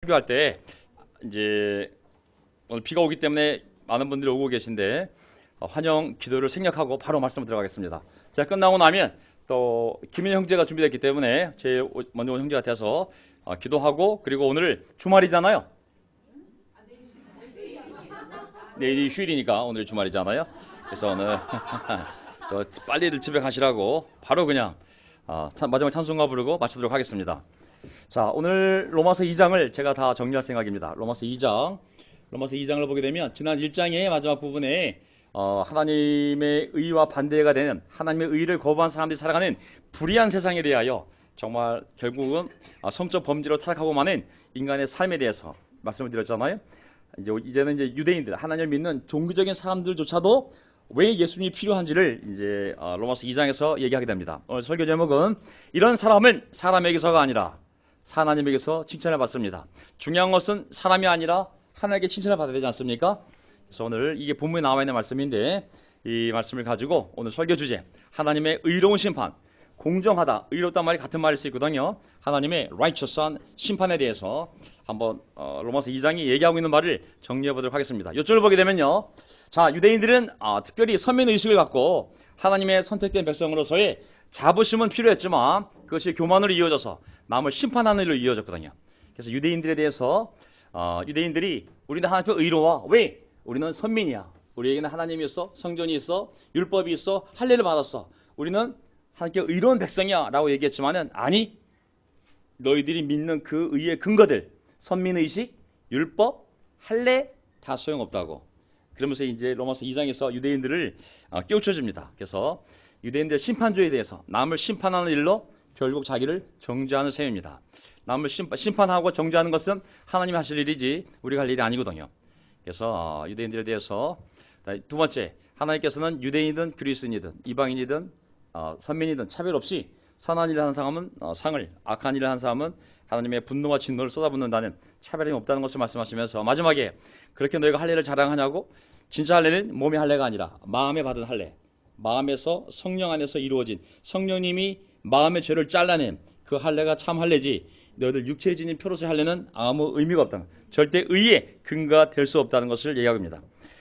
필요할 때 이제 오늘 비가 오기 때문에 많은 분들이 오고 계신데 환영 기도를 생략하고 바로 말씀을 들어가겠습니다. 제가 끝나고 나면 또 김인 형제가 준비됐기 때문에 제일 먼저 온 형제가 돼서 기도하고, 그리고 오늘 주말이잖아요. 내일이 휴일이니까 오늘 주말이잖아요. 그래서 오늘 또 빨리들 집에 가시라고 바로 그냥 마지막 찬송가 부르고 마치도록 하겠습니다. 자, 오늘 로마서 2장을 제가 다 정리할 생각입니다. 로마서 2장을 보게 되면 지난 1장의 마지막 부분에 하나님의 의와 반대가 되는, 하나님의 의를 거부한 사람들이 살아가는 불의한 세상에 대하여, 정말 결국은 성적 범죄로 타락하고 마는 인간의 삶에 대해서 말씀을 드렸잖아요. 이제는 이제 유대인들, 하나님을 믿는 종교적인 사람들조차도 왜 예수님이 필요한지를 이제 로마서 2장에서 얘기하게 됩니다. 오늘 설교 제목은 이런 사람은 사람에게서가 아니라 하나님에게서 칭찬을 받습니다. 중요한 것은 사람이 아니라 하나님께 칭찬을 받아야 되지 않습니까? 그래서 오늘 이게 본문에 나와 있는 말씀인데, 이 말씀을 가지고 오늘 설교 주제, 하나님의 의로운 심판, 공정하다, 의롭단 말이 같은 말일 수 있거든요. 하나님의 righteous한 심판에 대해서 한번 로마서 2장이 얘기하고 있는 말을 정리해 보도록 하겠습니다. 이쪽을 보게 되면요, 자, 유대인들은 특별히 선민 의식을 갖고 하나님의 선택된 백성으로서의 자부심은 필요했지만 그것이 교만으로 이어져서 남을 심판하는 일로 이어졌거든요. 그래서 유대인들에 대해서 유대인들이 우리는 하나님 앞에 의로워. 왜? 우리는 선민이야. 우리에게는 하나님이 있어, 성전이 있어, 율법이 있어, 할례를 받았어. 우리는 하나님께 의로운 백성이야 라고 얘기했지만은, 아니, 너희들이 믿는 그 의의 근거들, 선민의식, 율법, 할례 다 소용없다고. 그러면서 이제 로마서 2장에서 유대인들을 깨우쳐줍니다. 그래서 유대인들의 심판주의에 대해서 남을 심판하는 일로 결국 자기를 정죄하는 셈입니다. 남을 심판하고 정죄하는 것은 하나님이 하실 일이지 우리가 할 일이 아니거든요. 그래서 유대인들에 대해서 두 번째, 하나님께서는 유대인이든 그리스인이든 이방인이든 선민이든 차별 없이 선한 일을 하는 사람은 상을, 악한 일을 하는 사람은 하나님의 분노와 진노를 쏟아붓는다는 차별이 없다는 것을 말씀하시면서, 마지막에 그렇게 너희가 할례를 자랑하냐고, 진짜 할례는 몸의 할례가 아니라 마음에 받은 할례, 마음에서 성령 안에서 이루어진, 성령님이 마음의 죄를 잘라낸 그 할례가 참 할례지, 너희들 육체에 지닌 표로서의 할례는 아무 의미가 없다는, 절대 의의 근거가 될 수 없다는 것을 얘기합니다.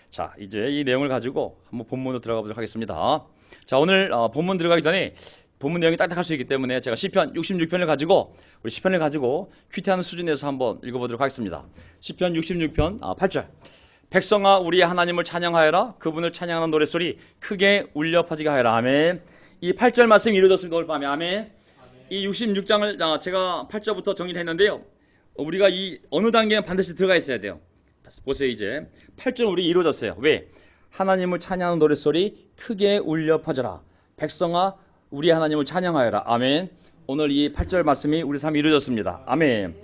자, 이제 이 내용을 가지고 한번 본문으로 들어가 보도록 하겠습니다. 자, 오늘 본문 들어가기 전에 본문 내용이 딱딱할 수 있기 때문에 제가 시편 66편을 가지고, 우리 시편을 가지고 큐티하는 수준에서 한번 읽어보도록 하겠습니다. 시편 66편 8절, 백성아 우리의 하나님을 찬양하여라. 그분을 찬양하는 노랫소리 크게 울려 퍼지게 하여라. 아멘. 이 8절 말씀이 이루어졌습니다. 오늘 밤에. 아멘. 이 66장을 제가 8절부터 정리를 했는데요, 우리가 이 어느 단계에 반드시 들어가 있어야 돼요. 보세요. 이제 8절 우리 이루어졌어요. 왜? 하나님을 찬양하는 노랫소리 크게 울려 퍼져라. 백성아 우리의 하나님을 찬양하여라. 아멘. 오늘 이 8절 말씀이 우리 삶에 이루어졌습니다. 아멘.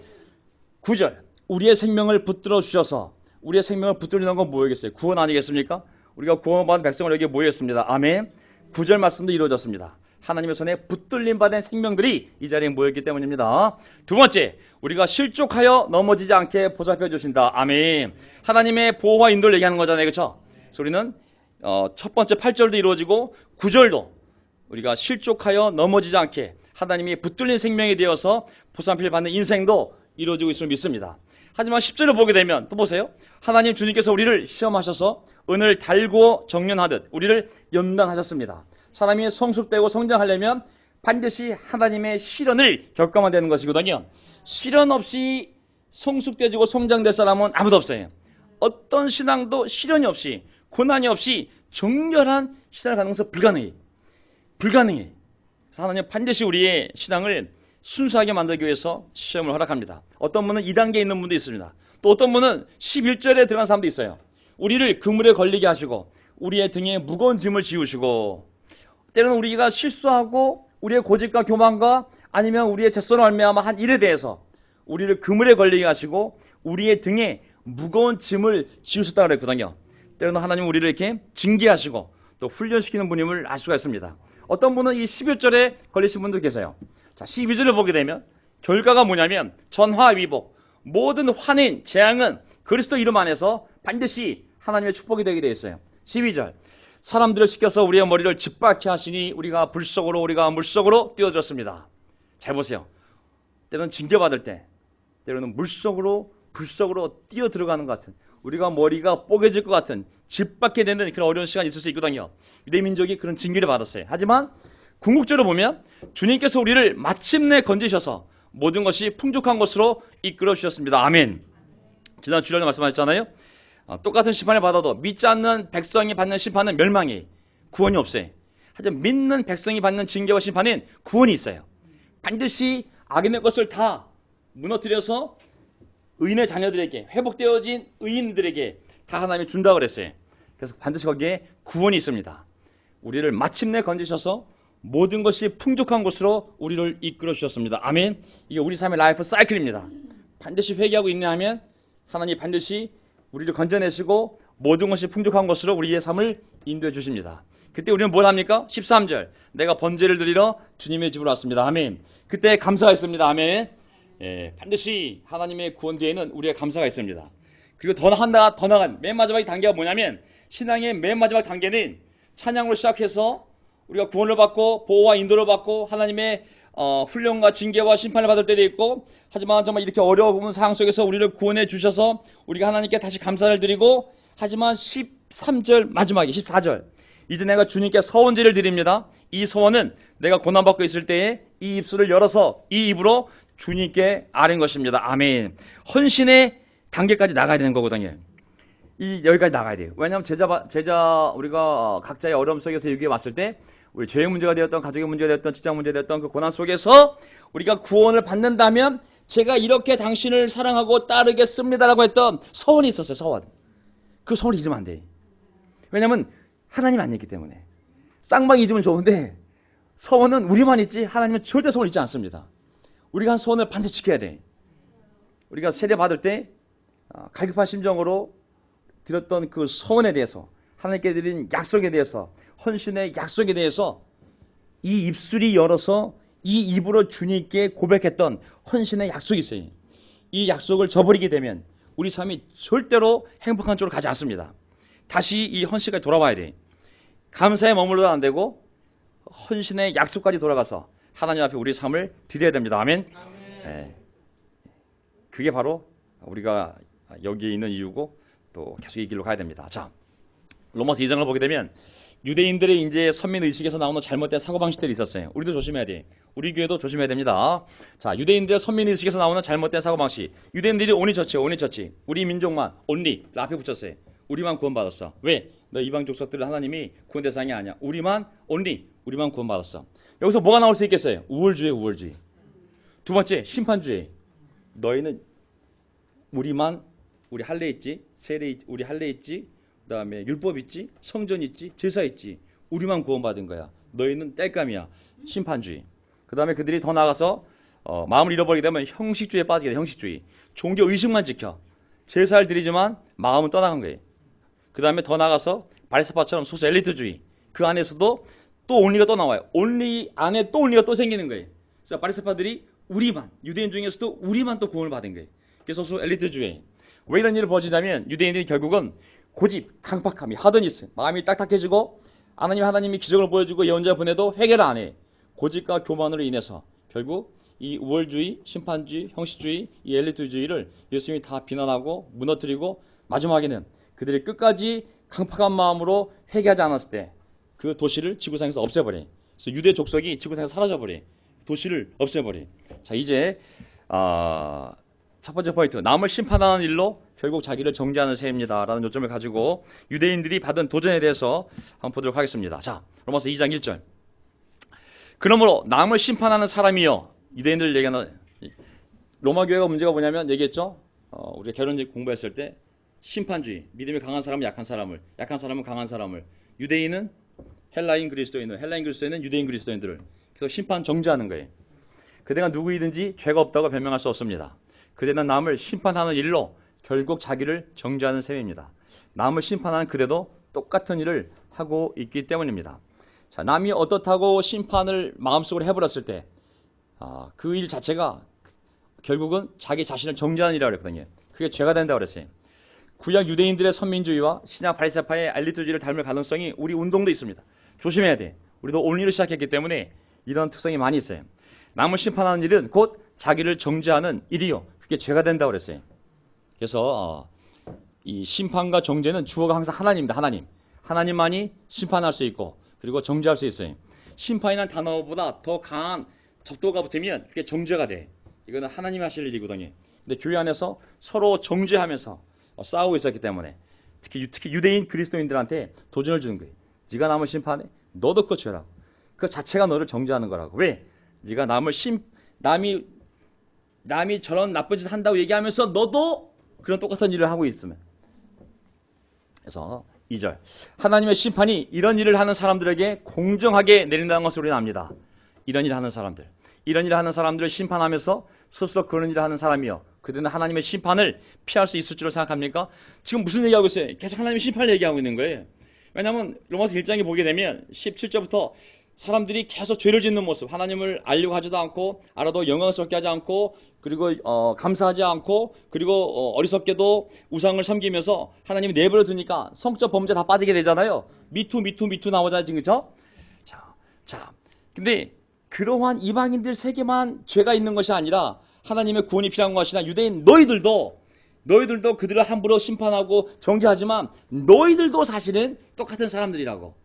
9절, 우리의 생명을 붙들어 주셔서. 우리의 생명을 붙들리는 건 뭐겠어요? 구원 아니겠습니까? 우리가 구원받은 백성을 여기에 모였습니다. 아멘. 9절 말씀도 이루어졌습니다. 하나님의 손에 붙들림 받은 생명들이 이 자리에 모였기 때문입니다. 두 번째, 우리가 실족하여 넘어지지 않게 보살펴 주신다. 아멘. 하나님의 보호와 인도를 얘기하는 거잖아요. 그렇죠? 그래서 우리는 첫 번째 8절도 이루어지고 9절도 우리가 실족하여 넘어지지 않게 하나님이 붙들린 생명이 되어서 보살필 받는 인생도 이루어지고 있음을 믿습니다. 하지만 10절을 보게 되면 또 보세요. 하나님 주님께서 우리를 시험하셔서 은을 달고 정련하듯 우리를 연단하셨습니다. 사람이 성숙되고 성장하려면 반드시 하나님의 시련을 겪어만 되는 것이거든요. 시련 없이 성숙되지고 성장될 사람은 아무도 없어요. 어떤 신앙도 시련이 없이, 고난이 없이 정결한 신앙을 가는 것은 불가능해. 그래서 하나님 반드시 우리의 신앙을 순수하게 만들기 위해서 시험을 허락합니다. 어떤 분은 2단계에 있는 분도 있습니다. 또 어떤 분은 11절에 들어간 사람도 있어요. 우리를 그물에 걸리게 하시고 우리의 등에 무거운 짐을 지우시고, 때로는 우리가 실수하고 우리의 고집과 교만과 아니면 우리의 죄성으로 말미암아 한 일에 대해서 우리를 그물에 걸리게 하시고 우리의 등에 무거운 짐을 지우셨다고 그랬거든요. 때로는 하나님은 우리를 이렇게 징계하시고 또 훈련시키는 분임을 알 수가 있습니다. 어떤 분은 이 11절에 걸리신 분도 계세요. 자, 12절을 보게 되면 결과가 뭐냐면 전화위복, 모든 환인, 재앙은 그리스도 이름 안에서 반드시 하나님의 축복이 되게 되어 있어요. 12절, 사람들을 시켜서 우리의 머리를 짓밟게 하시니 우리가 불속으로, 우리가 물속으로 뛰어들었습니다. 잘 보세요. 때로는 징계받을 때, 때로는 물속으로 불속으로 뛰어 들어가는 것 같은, 우리가 머리가 뽀개질 것 같은, 짓밟게 되는 그런 어려운 시간이 있을 수 있거든요. 유대 민족이 그런 징계를 받았어요. 하지만 궁극적으로 보면 주님께서 우리를 마침내 건지셔서 모든 것이 풍족한 것으로 이끌어 주셨습니다. 아멘. 지난 주일에 말씀하셨잖아요. 똑같은 심판을 받아도 믿지 않는 백성이 받는 심판은 멸망이, 구원이 없어요. 하지만 믿는 백성이 받는 징계와 심판은 구원이 있어요. 반드시 악인의 것을 다 무너뜨려서 의인의 자녀들에게, 회복되어진 의인들에게 다 하나님이 준다고 그랬어요. 그래서 반드시 거기에 구원이 있습니다. 우리를 마침내 건지셔서 모든 것이 풍족한 곳으로 우리를 이끌어 주셨습니다. 아멘. 이게 우리 삶의 라이프 사이클입니다. 반드시 회개하고 인내하면 하나님이 반드시 우리를 건져내시고 모든 것이 풍족한 것으로 우리의 삶을 인도해 주십니다. 그때 우리는 뭘 합니까? 13절, 내가 번제를 드리러 주님의 집으로 왔습니다. 아멘. 그때 감사가 있습니다. 아멘. 반드시 하나님의 구원 뒤에는 우리의 감사가 있습니다. 그리고 더 나간 맨 마지막 단계가 뭐냐면, 신앙의 맨 마지막 단계는 찬양으로 시작해서 우리가 구원을 받고 보호와 인도를 받고 하나님의 훈련과 징계와 심판을 받을 때도 있고, 하지만 정말 이렇게 어려운 상황 속에서 우리를 구원해 주셔서 우리가 하나님께 다시 감사를 드리고, 하지만 13절 마지막에 14절, 이제 내가 주님께 서원제를 드립니다. 이 서원은 내가 고난받고 있을 때에 이 입술을 열어서 이 입으로 주님께 아뢰는 것입니다. 아멘. 헌신의 단계까지 나가야 되는 거거든요. 여기까지 나가야 돼요. 왜냐하면 우리가 각자의 어려움 속에서 여기에 왔을 때, 우리 죄의 문제가 되었던, 가족의 문제가 되었던, 직장 문제가 되었던 그 고난 속에서 우리가 구원을 받는다면, 제가 이렇게 당신을 사랑하고 따르겠습니다라고 했던 서원이 있었어요. 서원. 그 서원을 잊으면 안 돼. 왜냐하면 하나님이 안 있기 때문에. 쌍방이 잊으면 좋은데 서원은 우리만 있지 하나님은 절대 서원을 잊지 않습니다. 우리가 한 서원을 반드시 지켜야 돼. 우리가 세례 받을 때 갈급한 심정으로 드렸던 그 서원에 대해서, 하나님께 드린 약속에 대해서, 헌신의 약속에 대해서 이 입술이 열어서 이 입으로 주님께 고백했던 헌신의 약속이 있어요. 이 약속을 저버리게 되면 우리 삶이 절대로 행복한 쪽으로 가지 않습니다. 다시 이 헌신까지 돌아와야 돼. 감사에 머물러도 안 되고 헌신의 약속까지 돌아가서 하나님 앞에 우리 삶을 드려야 됩니다. 아멘. 네. 그게 바로 우리가 여기에 있는 이유고 또 계속 이 길로 가야 됩니다. 자, 로마서 2장을 보게 되면 유대인들의 이제 선민 의식에서 나오는 잘못된 사고방식들이 있었어요. 우리도 조심해야 돼. 우리 교회도 조심해야 됩니다. 자, 유대인들의 선민 의식에서 나오는 잘못된 사고방식. 유대인들이 온리 처치. 우리 민족만 온리 앞에 붙였어요. 우리만 구원받았어. 왜? 너 이방 족속들은 하나님이 구원 대상이 아니야. 우리만 온리, 우리만 구원받았어. 여기서 뭐가 나올 수 있겠어요? 우월주의. 두 번째, 심판주의. 너희는 우리 할례 있지, 세례 있지, 우리 할례 있지, 그다음에 율법 있지, 성전 있지, 제사 있지. 우리만 구원받은 거야. 너희는 땔감이야. 심판주의. 그다음에 그들이 더 나아가서 마음을 잃어버리게 되면 형식주의에 빠지게 돼. 형식주의. 종교 의식만 지켜. 제사를 드리지만 마음은 떠나간 거예요. 그다음에 더 나아가서 바리새파처럼 소수 엘리트주의. 그 안에서도 또 온리가 또 나와요. 온리 안에 또 온리가 또 생기는 거예요. 그래서 바리새파들이 우리만, 유대인 중에서도 우리만 또 구원을 받은 거예요. 그래서 소수 엘리트주의. 왜 이런 일을 벌어지냐면 유대인들이 결국은 고집, 강팍함이, 하드니스, 마음이 딱딱해지고 하나님이 기적을 보여주고 예언자 보내도 회개를 안 해. 고집과 교만으로 인해서 결국 이 우월주의, 심판주의, 형식주의, 이 엘리트주의를 예수님이 다 비난하고 무너뜨리고 마지막에는 그들이 끝까지 강팍한 마음으로 회개하지 않았을 때 그 도시를 지구상에서 없애버려. 그래서 유대 족속이 지구상에서 사라져버려. 도시를 없애버려. 자, 이제 첫 번째 포인트, 남을 심판하는 일로 결국 자기를 정죄하는 셈입니다 라는 요점을 가지고 유대인들이 받은 도전에 대해서 한번 보도록 하겠습니다. 자, 로마서 2장 1절. 그러므로 남을 심판하는 사람이여. 유대인들 얘기하는 로마 교회가 문제가 뭐냐면 얘기했죠. 우리가 결혼 공부했을 때 심판주의, 믿음이 강한 사람은 약한 사람은 강한 사람을. 유대인은 헬라인 그리스도인은 유대인 그리스도인들을. 그래서 심판 정죄하는 거예요. 그대가 누구이든지 죄가 없다고 변명할 수 없습니다. 그대는 남을 심판하는 일로 결국 자기를 정죄하는 셈입니다. 남을 심판하는 그대도 똑같은 일을 하고 있기 때문입니다. 자, 남이 어떻다고 심판을 마음속으로 해버렸을 때 그 일 자체가 결국은 자기 자신을 정죄하는 일이라고 그랬거든요. 그게 죄가 된다고 그랬어요. 구약 유대인들의 선민주의와 신약 바리새파의 엘리트주의를 닮을 가능성이 우리 운동도 있습니다. 조심해야 돼. 우리도 온리로 시작했기 때문에 이런 특성이 많이 있어요. 남을 심판하는 일은 곧 자기를 정죄하는 일이요. 그게 죄가 된다고 그랬어요. 그래서 이 심판과 정죄는 주어가 항상 하나님입니다. 하나님만이 심판할 수 있고 그리고 정죄할 수 있어요. 심판이라는 단어보다 더 강한 접도가 붙으면 그게 정죄가 돼. 이거는 하나님이 하실 일이거든요. 근데 교회 안에서 서로 정죄하면서 싸우고 있었기 때문에 특히 유대인 그리스도인들한테 도전을 주는 거예요. 네가 남을 심판해? 너도 그거 죄라고. 그 자체가 너를 정죄하는 거라고. 왜? 네가 남이 저런 나쁜 짓을 한다고 얘기하면서 너도 그런 똑같은 일을 하고 있으면. 그래서 2절 하나님의 심판이 이런 일을 하는 사람들에게 공정하게 내린다는 것을 우리는 압니다. 이런 일을 하는 사람들을 심판하면서 스스로 그런 일을 하는 사람이요, 그들은 하나님의 심판을 피할 수 있을 줄로 생각합니까? 지금 무슨 얘기하고 있어요? 계속 하나님의 심판을 얘기하고 있는 거예요. 왜냐하면 로마서 1장에 보게 되면 17절부터 사람들이 계속 죄를 짓는 모습, 하나님을 알려고 하지도 않고 알아도 영광스럽게 하지 않고 그리고 감사하지 않고 그리고 어리석게도 우상을 섬기면서 하나님이 내버려 두니까 성적 범죄 다 빠지게 되잖아요. 미투 나오잖아요. 지금 그렇죠? 자, 근데 그러한 이방인들 세계만 죄가 있는 것이 아니라 하나님의 구원이 필요한 것이 아니라 유대인 너희들도 그들을 함부로 심판하고 정죄하지만 너희들도 사실은 똑같은 사람들이라고.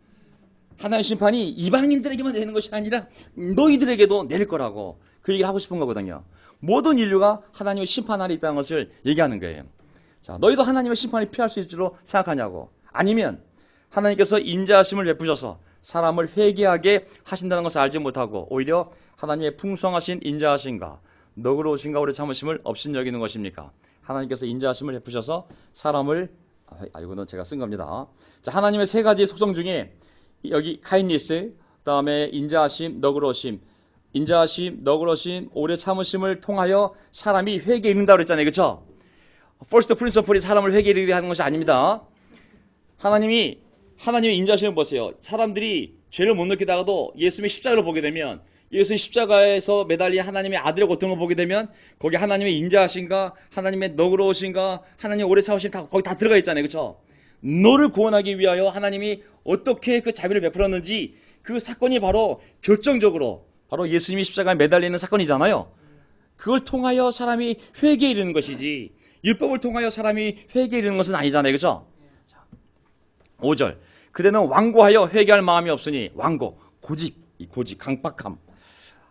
하나님의 심판이 이방인들에게만 내리는 것이 아니라 너희들에게도 내릴 거라고 그 얘기를 하고 싶은 거거든요. 모든 인류가 하나님의 심판 아래 있다는 것을 얘기하는 거예요. 자, 너희도 하나님의 심판을 피할 수 있을 줄로 생각하냐고. 아니면 하나님께서 인자하심을 베푸셔서 사람을 회개하게 하신다는 것을 알지 못하고 오히려 하나님의 풍성하신 인자하심과 너그러우신가 오래 참으심을 업신여기는 것입니까? 하나님께서 인자하심을 베푸셔서 사람을 이거는 제가 쓴 겁니다. 자, 하나님의 세 가지 속성 중에 여기 카인니스, 그다음에 인자하심, 너그러우심, 오래 참으심을 통하여 사람이 회개에 이른다고 그랬잖아요. 그렇죠? 퍼스트 프린서플이 사람을 회개에 이르게 하는 것이 아닙니다. 하나님의 인자하심을 보세요. 사람들이 죄를 못 느끼다가도 예수님의 십자가를 보게 되면, 예수님 십자가에서 매달린 하나님의 아들의 고통을 보게 되면 거기 하나님의 인자하심과 하나님의 너그러우심과 하나님의 오래 참으심 다 거기 다 들어가 있잖아요. 그렇죠? 너를 구원하기 위하여 하나님이 어떻게 그 자비를 베풀었는지 그 사건이 바로 결정적으로 바로 예수님이 십자가에 매달리는 사건이잖아요. 그걸 통하여 사람이 회개에 이르는 것이지 율법을 통하여 사람이 회개에 이르는 것은 아니잖아요. 그렇죠? 5절 그대는 완고하여 회개할 마음이 없으니 완고, 고집, 강박함,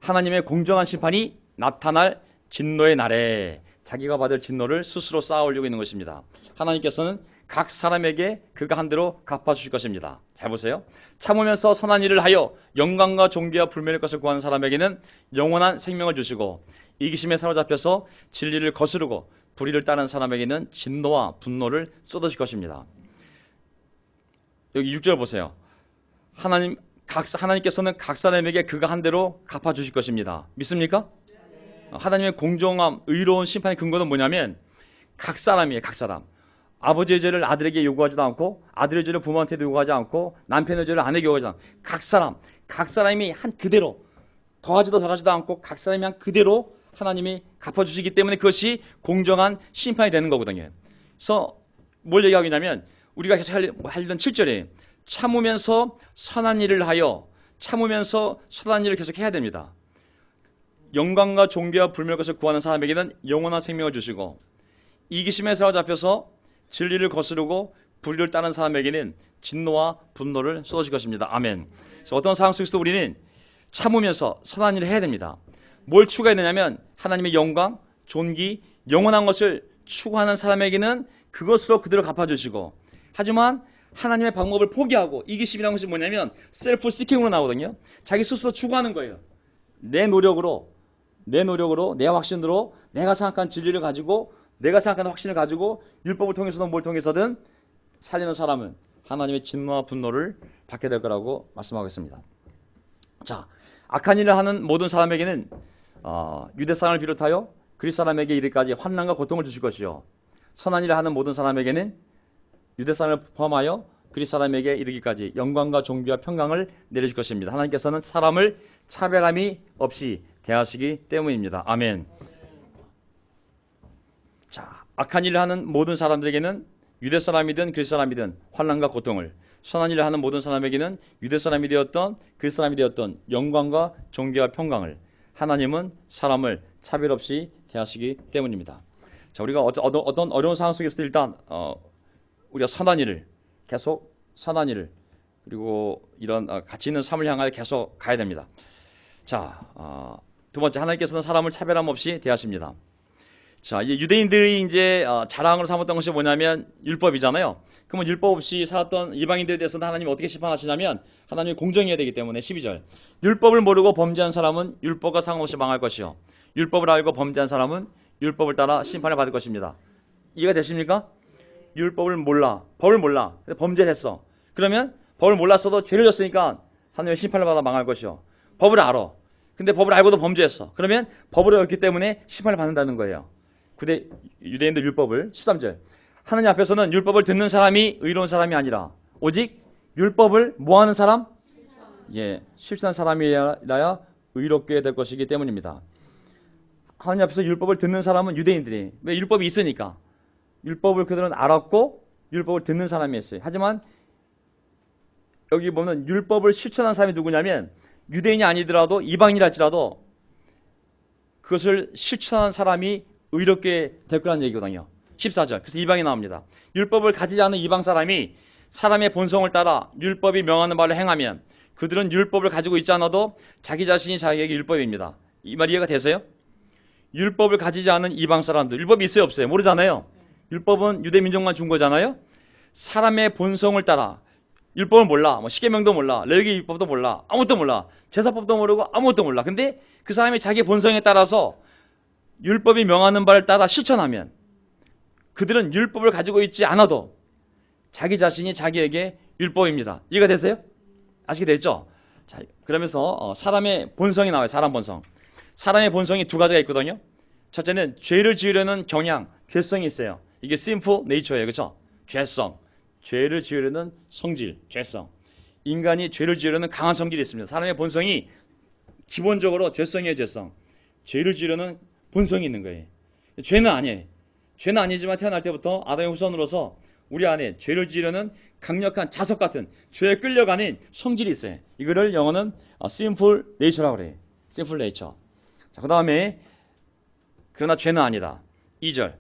하나님의 공정한 심판이 나타날 진노의 날에 자기가 받을 진노를 스스로 쌓아올리고 있는 것입니다. 하나님께서는 각 사람에게 그가 한 대로 갚아주실 것입니다. 잘 보세요. 참으면서 선한 일을 하여 영광과 존귀와 불멸의 것을 구하는 사람에게는 영원한 생명을 주시고 이기심에 사로잡혀서 진리를 거스르고 불의를 따르는 사람에게는 진노와 분노를 쏟으실 것입니다. 여기 6절 보세요. 하나님께서는 각 사람에게 그가 한 대로 갚아주실 것입니다. 믿습니까? 하나님의 공정함, 의로운 심판의 근거는 뭐냐면 각 사람이에요. 각 사람. 아버지의 죄를 아들에게 요구하지도 않고 아들의 죄를 부모한테도 요구하지 않고 남편의 죄를 아내에게 요구하지 않고 각 사람이 한 그대로 더하지도 덜하지도 않고 각 사람이 한 그대로 하나님이 갚아주시기 때문에 그것이 공정한 심판이 되는 거거든요. 그래서 뭘 얘기하겠냐면 우리가 계속 하려는 7절에 참으면서 선한 일을 하여 참으면서 선한 일을 계속 해야 됩니다. 영광과 존귀와 불멸의 것을 구하는 사람에게는 영원한 생명을 주시고 이기심에 사로잡혀서 진리를 거스르고 불의를 따르는 사람에게는 진노와 분노를 쏟으실 것입니다. 아멘. 그래서 어떤 상황 속에서도 우리는 참으면서 선한 일을 해야 됩니다. 뭘 추구해야 되냐면 하나님의 영광, 존귀, 영원한 것을 추구하는 사람에게는 그것으로 그대로 갚아주시고 하지만 하나님의 방법을 포기하고 이기심이라는 것이 뭐냐면 셀프 시킹으로 나오거든요. 자기 스스로 추구하는 거예요. 내 노력으로 내 확신으로 내가 생각한 진리를 가지고 내가 생각하는 확신을 가지고 율법을 통해서든 뭘 통해서든 살리는 사람은 하나님의 진노와 분노를 받게 될 거라고 말씀하겠습니다. 자, 악한 일을 하는 모든 사람에게는 유대 사람을 비롯하여 그리스 사람에게 이르기까지 환난과 고통을 주실 것이요 선한 일을 하는 모든 사람에게는 유대 사람을 포함하여 그리스 사람에게 이르기까지 영광과 존귀와 평강을 내려줄 것입니다. 하나님께서는 사람을 차별함이 없이 대하시기 때문입니다. 아멘. 자, 악한 일을 하는 모든 사람들에게는 유대 사람이든 그리스 사람이든 환난과 고통을, 선한 일을 하는 모든 사람에게는 유대 사람이 되었던 그리스 사람이 되었던 영광과 존귀와 평강을 하나님은 사람을 차별 없이 대하시기 때문입니다. 자, 우리가 어떤 어려운 상황 속에서도 일단 우리가 선한 일을 계속 선한 일을 그리고 이런 가치 있는 삶을 향하여 계속 가야 됩니다. 자, 두 번째, 하나님께서는 사람을 차별함 없이 대하십니다. 자, 이 유대인들이 이제 자랑으로 삼았던 것이 뭐냐면 율법이잖아요. 그러면 율법 없이 살았던 이방인들에 대해서는 하나님이 어떻게 심판하시냐면 하나님이 공정해야 되기 때문에 12절 율법을 모르고 범죄한 사람은 율법과 상관없이 망할 것이요 율법을 알고 범죄한 사람은 율법을 따라 심판을 받을 것입니다. 이해가 되십니까? 율법을 몰라, 법을 몰라, 범죄를 했어. 그러면 법을 몰랐어도 죄를 졌으니까 하나님의 심판을 받아 망할 것이요 법을 알아. 근데 법을 알고도 범죄했어. 그러면 법을 어겼기 때문에 심판을 받는다는 거예요. 유대인들 율법을 13절 하나님 앞에서는 율법을 듣는 사람이 의로운 사람이 아니라 오직 율법을 뭐하는 사람? 예, 실천한 사람이라야 의롭게 될 것이기 때문입니다. 하나님 앞에서 율법을 듣는 사람은 유대인들이 왜 율법이 있으니까 율법을 그들은 알았고 율법을 듣는 사람이었어요. 하지만 여기 보면 율법을 실천한 사람이 누구냐면 유대인이 아니더라도 이방인이랄지라도 그것을 실천한 사람이 의롭게 될 거라는 얘기거든요. 14절. 그래서 이방이 나옵니다. 율법을 가지지 않은 이방 사람이 사람의 본성을 따라 율법이 명하는 바를 행하면 그들은 율법을 가지고 있지 않아도 자기 자신이 자기에게 율법입니다. 이 말 이해가 되세요? 율법을 가지지 않은 이방 사람들 율법이 있어요 없어요? 모르잖아요. 율법은 유대 민족만 준 거잖아요. 사람의 본성을 따라 율법을 몰라. 뭐 십계명도 몰라. 레위기 율법도 몰라. 아무것도 몰라. 제사법도 모르고 아무것도 몰라. 근데 그 사람이 자기 본성에 따라서 율법이 명하는 바를 따라 실천하면 그들은 율법을 가지고 있지 않아도 자기 자신이 자기에게 율법입니다. 이해가 되세요? 아시게 됐죠? 자, 그러면서 사람의 본성이 나와요. 사람 본성. 사람의 본성이 두 가지가 있거든요. 첫째는 죄를 지으려는 경향, 죄성이 있어요. 이게 sinful nature예요. 그렇죠? 죄성. 죄를 지으려는 성질, 죄성. 인간이 죄를 지으려는 강한 성질이 있습니다. 사람의 본성이 기본적으로 죄성이에요. 죄성. 죄를 지으려는 본성이 있는 거예요. 죄는 아니에요. 죄는 아니지만 태어날 때부터 아담의 후손으로서 우리 안에 죄를 지으려는 강력한 자석 같은 죄에 끌려가는 성질이 있어요. 이거를 영어는 sinful nature라고 그래요. sinful nature. 자, 그 다음에 그러나 죄는 아니다. 2절.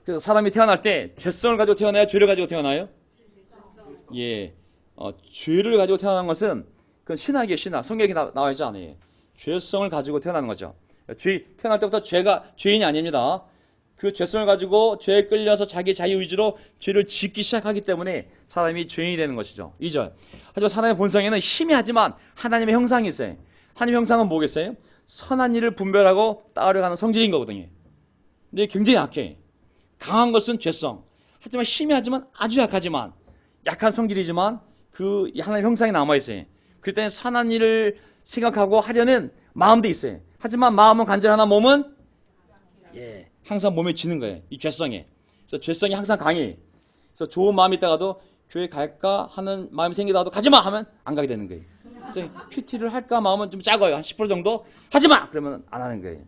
그래서 사람이 태어날 때 죄성을 가지고 태어나요? 죄를 가지고 태어나요? 예. 죄를 가지고 태어나는 것은 그건 신학이에요. 신학. 성경에 나와 있지 않아요. 죄성을 가지고 태어나는 거죠. 태어날 때부터 죄인이 아닙니다. 그 죄성을 가지고 죄에 끌려서 자기 자유의지로 죄를 짓기 시작하기 때문에 사람이 죄인이 되는 것이죠. 2절. 하지만 사람의 본성에는 희미하지만 하나님의 형상이 있어요. 하나님의 형상은 뭐겠어요? 선한 일을 분별하고 따르려는 성질인 거거든요. 근데 굉장히 약해. 강한 것은 죄성. 하지만 희미하지만 아주 약하지만 약한 성질이지만 그 하나님의 형상이 남아있어요. 그럴 때는 선한 일을 생각하고 하려는 마음도 있어요. 하지만 마음은 간절하나 몸은 항상 몸에 지는 거예요. 이 죄성에. 그래서 죄성이 항상 강해. 그래서 좋은 마음이 있다가도 교회 갈까 하는 마음이 생기다가도 가지마 하면 안 가게 되는 거예요. 그래서 큐티를 할까 마음은 좀 작아요. 한 10% 정도 하지마 그러면 안 하는 거예요.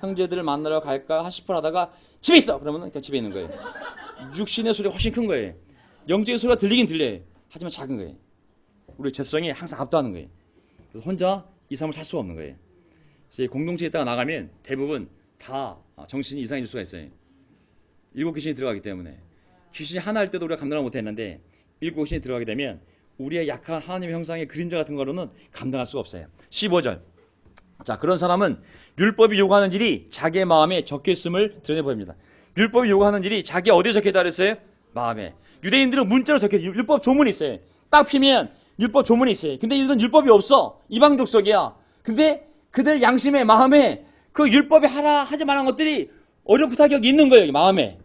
형제들을 만나러 갈까 한 10% 하다가 집에 있어 그러면 그냥 집에 있는 거예요. 육신의 소리가 훨씬 큰 거예요. 영적인 소리가 들리긴 들려요. 하지만 작은 거예요. 우리 죄성이 항상 압도하는 거예요. 그래서 혼자 이 삶을 살 수가 없는 거예요. 그래서 이 공동체에 있다가 나가면 대부분 다 정신이 이상해질 수가 있어요. 7 귀신이 들어가기 때문에. 귀신이 하나 할 때도 우리가 감당을 못했는데 7 귀신이 들어가게 되면 우리의 약한 하나님의 형상의 그림자 같은 거로는 감당할 수가 없어요. 15절. 자, 그런 사람은 율법이 요구하는 일이 자기의 마음에 적혀있음을 드러내 보입니다. 율법이 요구하는 일이 자기 어디에 적혀있다 그랬어요? 마음에. 유대인들은 문자로 적혀있어요. 율법 조문이 있어요. 딱 피면 율법 조문이 있어요. 근데 이들은 율법이 없어. 이방 족속이야. 근데 그들 양심의 마음에 그 율법에 하지 말한 것들이 어렴풋하게 여기 있는 거예요. 마음에.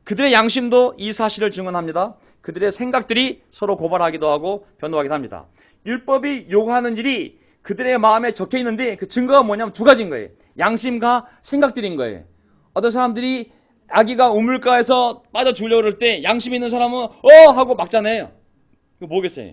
그들의 양심도 이 사실을 증언합니다. 그들의 생각들이 서로 고발하기도 하고 변호하기도 합니다. 율법이 요구하는 일이 그들의 마음에 적혀 있는데 그 증거가 뭐냐면 두 가지인 거예요. 양심과 생각들인 거예요. 어떤 사람들이 아기가 우물가에서 빠져 죽으려고 그럴 때 양심 있는 사람은 하고 막잖아요. 그거 뭐겠어요?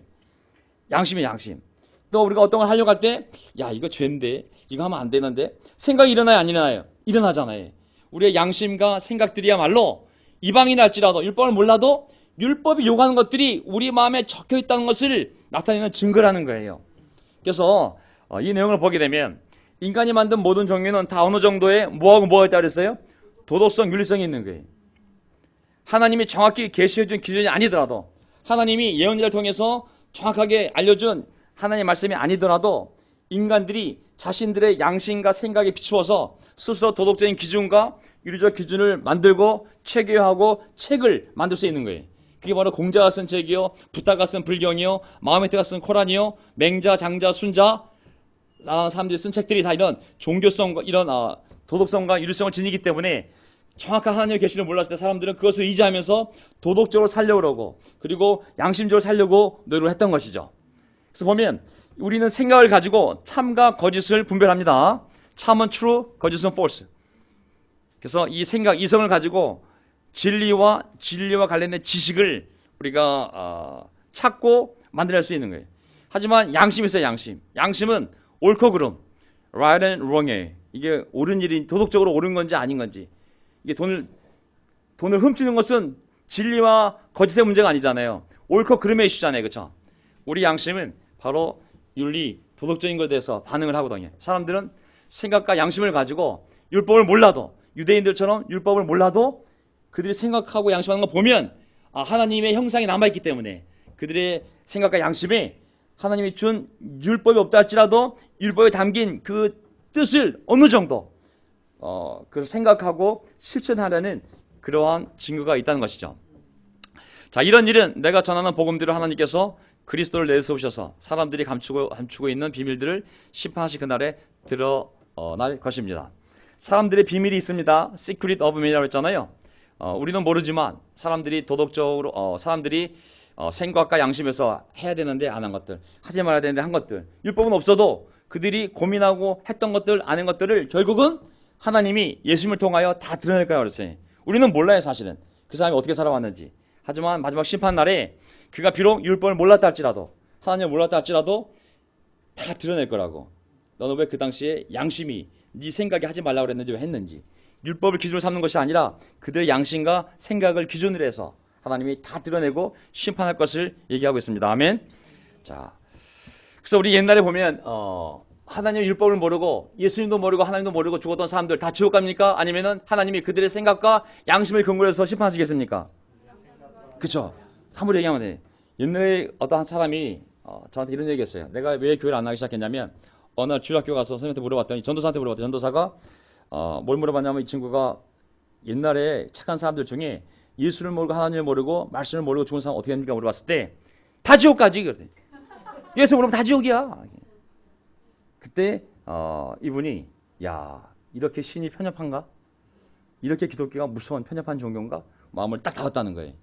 양심이에요. 양심. 또 우리가 어떤 걸 하려고 할 때 야 이거 죄인데 이거 하면 안 되는데 생각이 일어나요? 안 일어나요? 일어나잖아요. 우리의 양심과 생각들이야말로 이방인 할지라도 율법을 몰라도 율법이 요구하는 것들이 우리 마음에 적혀 있다는 것을 나타내는 증거라는 거예요. 그래서 이 내용을 보게 되면 인간이 만든 모든 종교는 다 어느 정도의 뭐하고 뭐가 있다고 그랬어요? 도덕성, 윤리성이 있는 거예요. 하나님이 정확히 계시해준 기준이 아니더라도, 하나님이 예언자를 통해서 정확하게 알려준 하나님의 말씀이 아니더라도 인간들이 자신들의 양심과 생각에 비추어서 스스로 도덕적인 기준과 윤리적 기준을 만들고 체계화하고 책을 만들 수 있는 거예요. 그게 바로 공자가 쓴 책이요, 부타가 쓴 불경이요, 마호메트가 쓴 코란이요, 맹자, 장자, 순자 라는 사람들이 쓴 책들이 다 이런 종교성과 이런 도덕성과 윤리성을 지니기 때문에 정확한 하나님의 계시를 몰랐을 때 사람들은 그것을 의지하면서 도덕적으로 살려고 그러고, 그리고 양심적으로 살려고 노력을 했던 것이죠. 그래서 보면 우리는 생각을 가지고 참과 거짓을 분별합니다. 참은 true, 거짓은 false. 그래서 이 생각, 이성을 가지고 진리와 관련된 지식을 우리가 찾고 만들어낼 수 있는 거예요. 하지만 양심이 있어요. 양심은 옳고 그름, right and wrong이에요. 이게 옳은 일이 도덕적으로 옳은 건지 아닌 건지. 이게 돈을 훔치는 것은 진리와 거짓의 문제가 아니잖아요. 옳고 그름의 이슈잖아요. 그렇죠? 우리 양심은 바로 윤리, 도덕적인 것에 대해서 반응을 하거든요. 사람들은 생각과 양심을 가지고 율법을 몰라도, 유대인들처럼 율법을 몰라도 그들이 생각하고 양심하는 거 보면 하나님의 형상이 남아있기 때문에 그들의 생각과 양심에 하나님이 준 율법이 없다 할지라도 율법에 담긴 그 뜻을 어느 정도 그 생각하고 실천하려는 그러한 증거가 있다는 것이죠. 자, 이런 일은 내가 전하는 복음대로 하나님께서 그리스도를 내세우셔서 사람들이 감추고 있는 비밀들을 심판하실 그날에 드러날 것입니다. 사람들의 비밀이 있습니다. Secret of man이라고 했잖아요. 우리는 모르지만 사람들이 도덕적으로 사람들이 생각과 양심에서 해야 되는데 안 한 것들, 하지 말아야 되는데 한 것들, 율법은 없어도 그들이 고민하고 했던 것들, 아는 것들을 결국은 하나님이 예수님을 통하여 다 드러낼 거라고 그랬어요. 우리는 몰라요. 사실은 그 사람이 어떻게 살아왔는지. 하지만 마지막 심판 날에 그가 비록 율법을 몰랐다 할지라도, 하나님을 몰랐다 할지라도 다 드러낼 거라고. 너는 왜 그 당시에 양심이 네 생각이 하지 말라고 그랬는지 왜 했는지, 율법을 기준으로 삼는 것이 아니라 그들의 양심과 생각을 기준으로 해서 하나님이 다 드러내고 심판할 것을 얘기하고 있습니다. 아멘. 자, 그래서 우리 옛날에 보면 하나님의 율법을 모르고 예수님도 모르고 하나님도 모르고 죽었던 사람들 다 지옥 갑니까? 아니면은 하나님이 그들의 생각과 양심을 근거로 해서 심판하시겠습니까? 그렇죠. 사무리 얘기하면 돼. 옛날에 어떤 한 사람이 저한테 이런 얘기했어요. 내가 왜 교회를 안 나가기 시작했냐면 어느 날 주일학교 가서 선생님한테 물어봤더니, 전도사한테 물어봤더니 전도사가 뭘 물어봤냐면 이 친구가 옛날에 착한 사람들 중에 예수를 모르고 하나님을 모르고 말씀을 모르고 죽은 사람 어떻게 됩니까? 물어봤을 때 다 지옥 가지. 그랬더니 예수 모르면 다 지옥이야. 그때 이분이 야, 이렇게 신이 편협한가? 이렇게 기독교가 무서운 편협한 종교인가? 마음을 딱 닫았다는 거예요.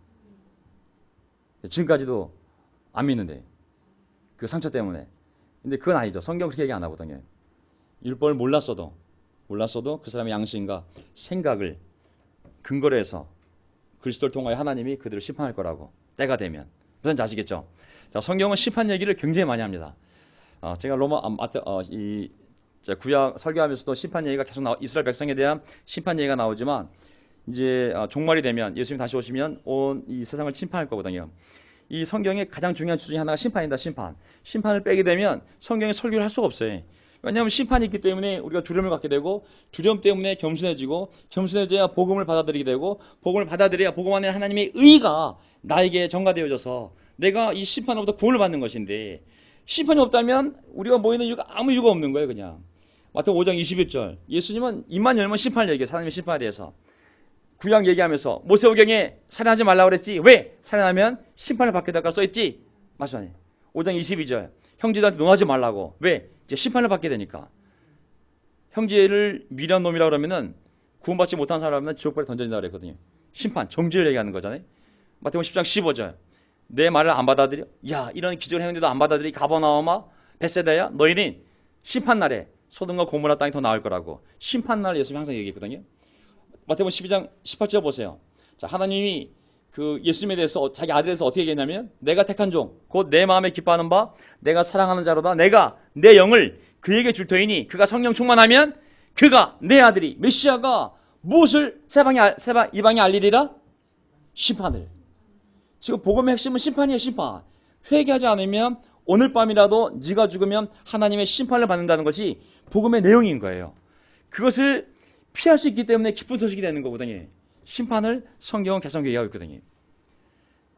지금까지도 안 믿는데 그 상처 때문에. 근데 그건 아니죠. 성경 그렇게 얘기 안 하거든요. 율법을 몰랐어도 그 사람의 양심과 생각을 근거로 해서 그리스도를 통하여 하나님이 그들을 심판할 거라고, 때가 되면. 무슨 아시겠죠? 자, 성경은 심판 얘기를 굉장히 많이 합니다. 제가 구약 설교하면서도 심판 얘기가 계속 이스라엘 백성에 대한 심판 얘기가 나오지만 이제 종말이 되면 예수님 다시 오시면 온 이 세상을 심판할 거거든요. 이 성경의 가장 중요한 주 중에 하나가 심판이다. 심판을 빼게 되면 성경에 설교를 할 수가 없어요. 왜냐하면 심판이 있기 때문에 우리가 두려움을 갖게 되고, 두려움 때문에 겸손해지고, 겸손해져야 복음을 받아들이게 되고, 복음을 받아들여야 복음 안에 하나님의 의가 나에게 전가되어져서 내가 이 심판으로부터 구원을 받는 것인데, 심판이 없다면 우리가 모이는 이유가 아무 이유가 없는 거예요. 그냥 마태복음 5장 21절 예수님은 입만 열면 심판을 얘기해요. 하나님의 심판에 대해서. 구약 얘기하면서 모세오경에 살인하지 말라고 그랬지. 왜? 살인하면 심판을 받게 될까 써있지. 맞죠? 5장 22절 형제들한테 논하지 말라고. 왜? 이제 심판을 받게 되니까. 형제를 미련한 놈이라고 그러면은 구원받지 못한 사람은 지옥불에 던져진다고 그랬거든요. 심판, 정죄를 얘기하는 거잖아요. 마태복음 10장 15절 내 말을 안 받아들여? 야, 이런 기적을 했는데도 안 받아들이? 가버나움아, 벳세다야, 너희는 심판날에 소돔과 고모라 땅이 더 나을 거라고. 심판날 예수님이 항상 얘기했거든요. 마태복음 12장 18절 보세요. 자, 하나님이 그 예수님에 대해서 자기 아들에 대해서 어떻게 얘기했냐면 내가 택한 종, 곧 내 마음에 기뻐하는 바 내가 사랑하는 자로다. 내가 내 영을 그에게 줄 터이니 그가 성령 충만하면 그가 내 아들이 메시아가 무엇을 이방에 알리리라? 심판을. 지금 복음의 핵심은 심판이에요. 심판. 회개하지 않으면 오늘 밤이라도 네가 죽으면 하나님의 심판을 받는다는 것이 복음의 내용인 거예요. 그것을 피할 수 있기 때문에 기쁜 소식이 되는 거거든요. 심판을 성경은 계속 얘기하고 있거든요.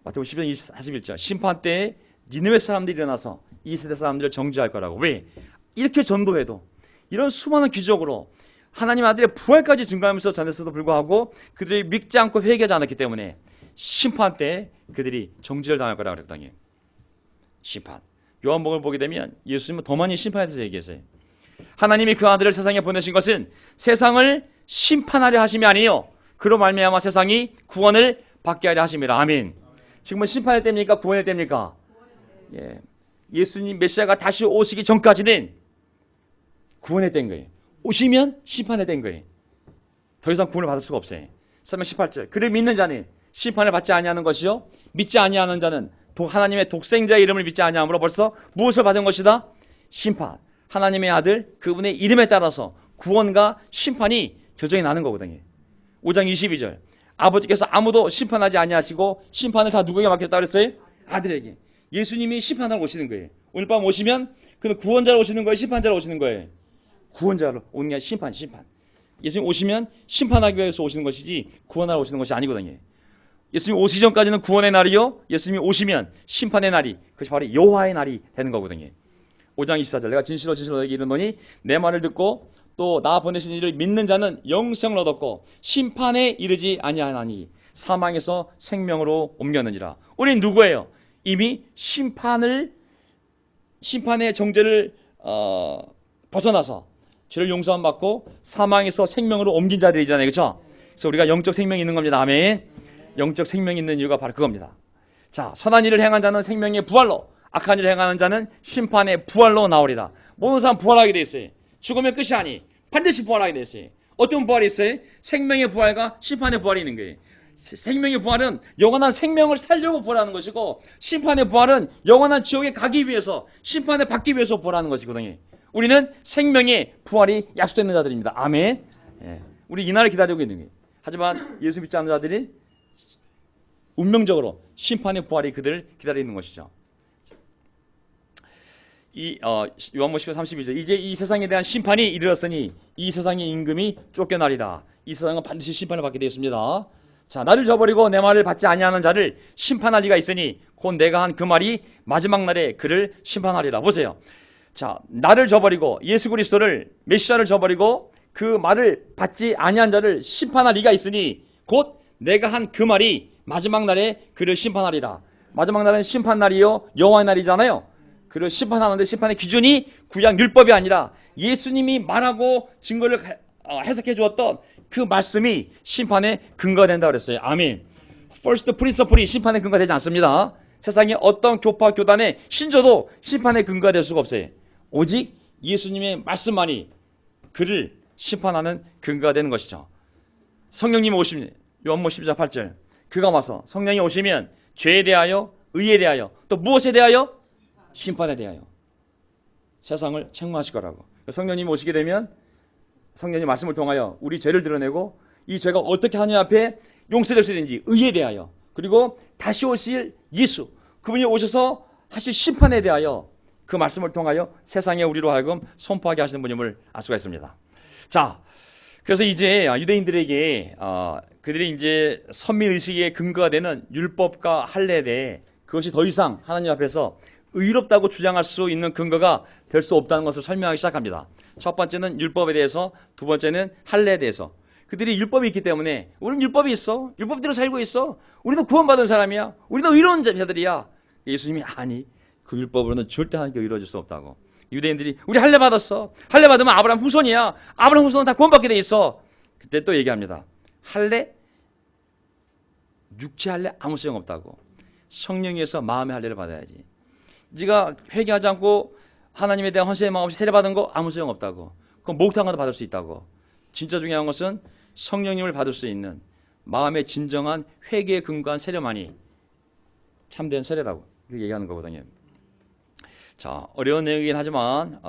마태복음 10장 41절 심판 때에 니느웨 사람들이 일어나서 이 세대 사람들을 정죄할 거라고. 왜? 이렇게 전도해도 이런 수많은 기적으로 하나님 아들의 부활까지 증거하면서 전했어도 불구하고 그들이 믿지 않고 회개하지 않았기 때문에 심판 때 그들이 정죄를 당할 거라고 그랬거든요. 심판. 요한복음을 보게 되면 예수님은 더 많이 심판에 대해서 얘기했어요. 하나님이 그 아들을 세상에 보내신 것은 세상을 심판하려 하심이 아니요 그로 말미암아 세상이 구원을 받게 하려 하심이라. 아멘. 지금은 심판의 때입니까? 구원의 때입니까? 예. 예수님 메시아가 다시 오시기 전까지는 구원의 때인 거예요. 오시면 심판의 때인 거예요. 더 이상 구원을 받을 수가 없어요. 318절 그를 믿는 자는 심판을 받지 아니하는 것이요 믿지 아니하는 자는 하나님의 독생자의 이름을 믿지 아니함으로 벌써 무엇을 받은 것이다? 심판. 하나님의 아들 그분의 이름에 따라서 구원과 심판이 결정이 나는 거거든요. 5장 22절 아버지께서 아무도 심판하지 아니하시고 심판을 다 누구에게 맡겼다 그랬어요? 아들에게. 예수님이 심판하러 오시는 거예요. 오늘 밤 오시면 그는 구원자로 오시는 거예요? 심판자로 오시는 거예요? 구원자로 오는 게 아니라 심판. 예수님 오시면 심판하기 위해서 오시는 것이지 구원하러 오시는 것이 아니거든요. 예수님 오시기 전까지는 구원의 날이요 예수님이 오시면 심판의 날이 그것이 바로 여호와의 날이 되는 거거든요. 5장 24절 내가 진실로 너에게 이르노니 내 말을 듣고 또 나 보내신 이를 믿는 자는 영생을 얻었고 심판에 이르지 아니하나니 사망에서 생명으로 옮겼느니라. 우리는 누구예요? 이미 심판의 정죄를 벗어나서 죄를 용서함 받고 사망에서 생명으로 옮긴 자들이잖아요. 그렇죠? 그래서 우리가 영적 생명이 있는 겁니다. 아멘. 영적 생명이 있는 이유가 바로 그겁니다. 자, 선한 일을 행한 자는 생명의 부활로 악한 일을 행하는 자는 심판의 부활로 나오리라. 모든 사람 부활하게 돼 있어요. 죽으면 끝이 아니 반드시 부활하게 돼 있어요. 어떤 부활이 있어요? 생명의 부활과 심판의 부활이 있는 거예요. 생명의 부활은 영원한 생명을 살려고 부활하는 것이고 심판의 부활은 영원한 지옥에 가기 위해서 심판을 받기 위해서 부활하는 것이거든요. 우리는 생명의 부활이 약속되는 자들입니다. 아멘. 예. 우리 이날을 기다리고 있는 거예요. 하지만 예수 믿지 않는 자들이 운명적으로 심판의 부활이 그들을 기다리는 것이죠. 요한복음 10장 32절 이제 이 세상에 대한 심판이 이르렀으니 이 세상의 임금이 쫓겨나리라. 이 세상은 반드시 심판을 받게 되어 있습니다. 자, 나를 저버리고 내 말을 받지 아니하는 자를 심판할 리가 있으니 곧 내가 한 그 말이 마지막 날에 그를 심판하리라. 보세요. 자, 나를 저버리고 예수 그리스도를 메시아를 저버리고 그 말을 받지 아니한 자를 심판할 리가 있으니 곧 내가 한 그 말이 마지막 날에 그를 심판하리라. 마지막 날은 심판 날이요 여호와의 날이잖아요. 그를 심판하는데 심판의 기준이 구약 율법이 아니라 예수님이 말하고 증거를 해석해 주었던 그 말씀이 심판의 근거가 된다 그랬어요. 아멘. First principle이 심판의 근거가 되지 않습니다. 세상에 어떤 교파 교단의 신조도 심판의 근거가 될 수가 없어요. 오직 예수님의 말씀만이 그를 심판하는 근거가 되는 것이죠. 성령님이 오시면 요한복음 12장 8절 그가 와서 성령이 오시면 죄에 대하여 의에 대하여 또 무엇에 대하여? 심판에 대하여 세상을 책망하실 거라고. 성령님이 오시게 되면 성령님 말씀을 통하여 우리 죄를 드러내고 이 죄가 어떻게 하나님 앞에 용서될 수 있는지 의에 대하여 그리고 다시 오실 예수 그분이 오셔서 하실 심판에 대하여 그 말씀을 통하여 세상에 우리로 하여금 선포하게 하시는 분임을 알 수가 있습니다. 자, 그래서 이제 유대인들에게 그들이 이제 선민의식의 근거가 되는 율법과 할례에 대해 그것이 더 이상 하나님 앞에서 의롭다고 주장할 수 있는 근거가 될 수 없다는 것을 설명하기 시작합니다. 첫 번째는 율법에 대해서, 두 번째는 할례에 대해서. 그들이 율법이 있기 때문에 우리는 율법이 있어. 율법대로 살고 있어. 우리도 구원받은 사람이야. 우리도 의로운 자들이야. 예수님이 아니 그 율법으로는 절대 하나님께 이루어질 수 없다고. 유대인들이 우리 할례 받았어. 할례 받으면 아브라함 후손이야. 아브라함 후손은 다 구원받게 돼 있어. 그때 또 얘기합니다. 할례, 육체 할례 아무 소용 없다고. 성령에서 마음의 할례를 받아야지. 네가 회개하지 않고 하나님에 대한 헌신의 마음 없이 세례받은 거 아무 소용 없다고. 그건 목욕탕가도 받을 수 있다고. 진짜 중요한 것은 성령님을 받을 수 있는 마음의 진정한 회개에 근거한 세례만이 참된 세례라고 이렇게 얘기하는 거거든요. 자, 어려운 내용이긴 하지만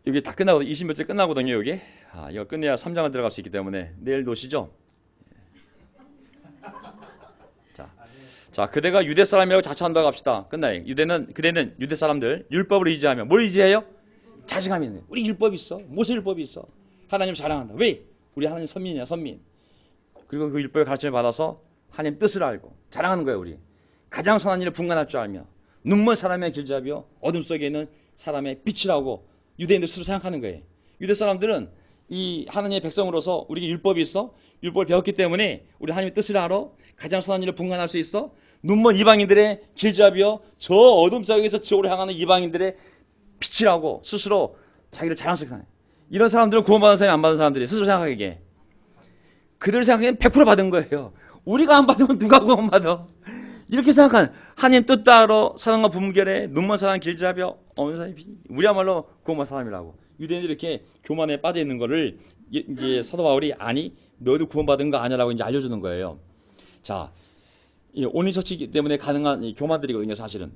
여기 다 끝나고 20몇째 끝나거든요. 여기 이거 끝내야 3장을 들어갈 수 있기 때문에 내일 노시죠. 자, 그대가 유대 사람이라고 자처한다고 합시다. 끝나요. 그대는 유대 사람들 율법을 의지하며 뭘 의지해요? 자신감이 있는. 우리 율법이 있어. 모세 율법이 있어. 하나님 자랑한다. 왜? 우리 하나님 선민이야, 선민. 그리고 그 율법의 가르침을 받아서 하나님 뜻을 알고 자랑하는 거예요, 우리. 가장 선한 일을 분간할 줄 알며 눈먼 사람의 길잡이요 어둠 속에 있는 사람의 빛이라고 유대인들 스스로 생각하는 거예요. 유대 사람들은 이 하나님의 백성으로서 우리에게 율법이 있어. 율법을 배웠기 때문에 우리 하나님의 뜻을 알아. 가장 선한 일을 분간할 수 있어. 눈먼 이방인들의 길잡이요 저 어둠 속에서 지옥으로 향하는 이방인들의 빛이라고 스스로 자기를 자랑스럽게 생각해. 이런 사람들은 구원받은 사람이 안 받은 사람들이 스스로 생각하기에 그들 생각에는 100% 받은 거예요. 우리가 안 받으면 누가 구원받아? 이렇게 생각하는 하나님 뜻 따라 사랑과 분별에 눈먼 사람 길잡이요 없는 사람이 우리야말로 구원받은 사람이라고. 유대인들이 이렇게 교만에 빠져 있는 거를 이제 사도 바울이 아니 너희도 구원받은 거 아니라고 이제 알려주는 거예요. 자, 온리 처치이기 때문에 가능한 이 교만들이거든요, 사실은.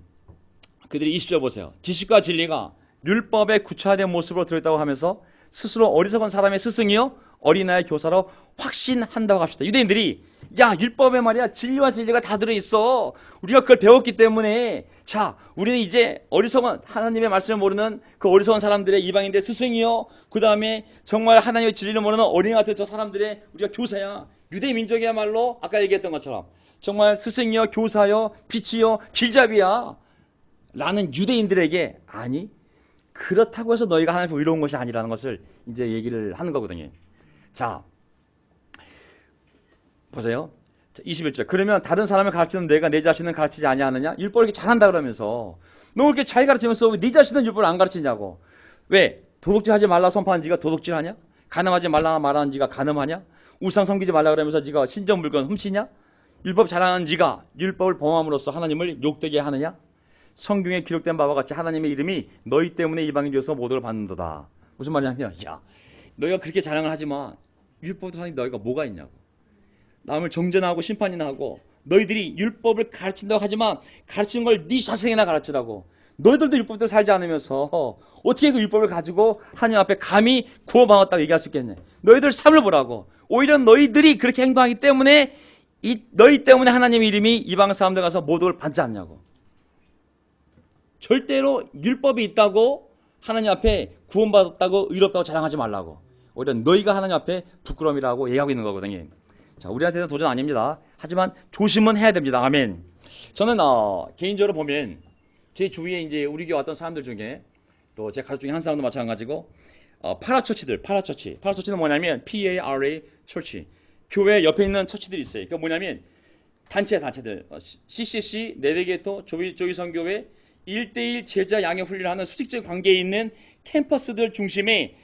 그들이 20절 보세요. 지식과 진리가 율법의 구체화된 모습으로 들어있다고 하면서 스스로 어리석은 사람의 스승이요 어린아이의 교사로 확신한다고 합시다. 유대인들이 야 율법에 말이야 진리와 진리가 다 들어있어. 우리가 그걸 배웠기 때문에 자 우리는 이제 어리석은 하나님의 말씀을 모르는 그 어리석은 사람들의 이방인들의 스승이요 그 다음에 정말 하나님의 진리를 모르는 어린이 같은 저 사람들의 우리가 교사야. 유대 민족이야말로 아까 얘기했던 것처럼 정말 스승이요 교사요 빛이요 길잡이야 라는 유대인들에게 아니 그렇다고 해서 너희가 하나님 보고 이로운 것이 아니라는 것을 이제 얘기를 하는 거거든요. 자 보세요. 21절. 그러면 다른 사람을 가르치는 내가 내 자신은 가르치지 아니하느냐? 율법을 이렇게 잘한다 그러면서 너 그렇게 잘 가르치면서 왜 네 자신은 율법을 안 가르치냐고. 왜? 도둑질하지 말라 선포한 지가 도둑질하냐? 가늠하지 말라 말하는 지가 가늠하냐? 우상 섬기지 말라 그러면서 지가 신전 물건 훔치냐? 율법 잘하는 지가 율법을 범함으로써 하나님을 욕되게 하느냐? 성경에 기록된 바와 같이 하나님의 이름이 너희 때문에 이방인 중에서 모독을 받는도다. 무슨 말이냐면 야 너희가 그렇게 자랑을 하지만 율법도 하는 너희가 뭐가 있냐고. 남을 정죄하고 심판이나 하고 너희들이 율법을 가르친다고 하지만 가르치는 걸 네 자신에게나 가르치라고. 너희들도 율법대로 살지 않으면서 어떻게 그 율법을 가지고 하나님 앞에 감히 구원받았다고 얘기할 수 있겠냐. 너희들 삶을 보라고. 오히려 너희들이 그렇게 행동하기 때문에 너희 때문에 하나님의 이름이 이방 사람들 가서 모독을 받지 않냐고. 절대로 율법이 있다고 하나님 앞에 구원받았다고 의롭다고 자랑하지 말라고. 오히려 너희가 하나님 앞에 부끄러움이라고 얘기하고 있는 거거든요. 자, 우리한테는 도전 아닙니다. 하지만 조심은 해야 됩니다. 아멘. 저는 개인적으로 보면 제 주위에 이제 우리 교회 왔던 사람들 중에 또 제 가족 중에 한 사람도 마찬가지고 파라처치는 뭐냐면 PARA 처치. 교회 옆에 있는 처치들이 있어요. 그러니까 뭐냐면 단체들 CCC, 내비게이터, 조이선교회 1대1 제자 양육 훈련하는 수직적 관계에 있는 캠퍼스들 중심의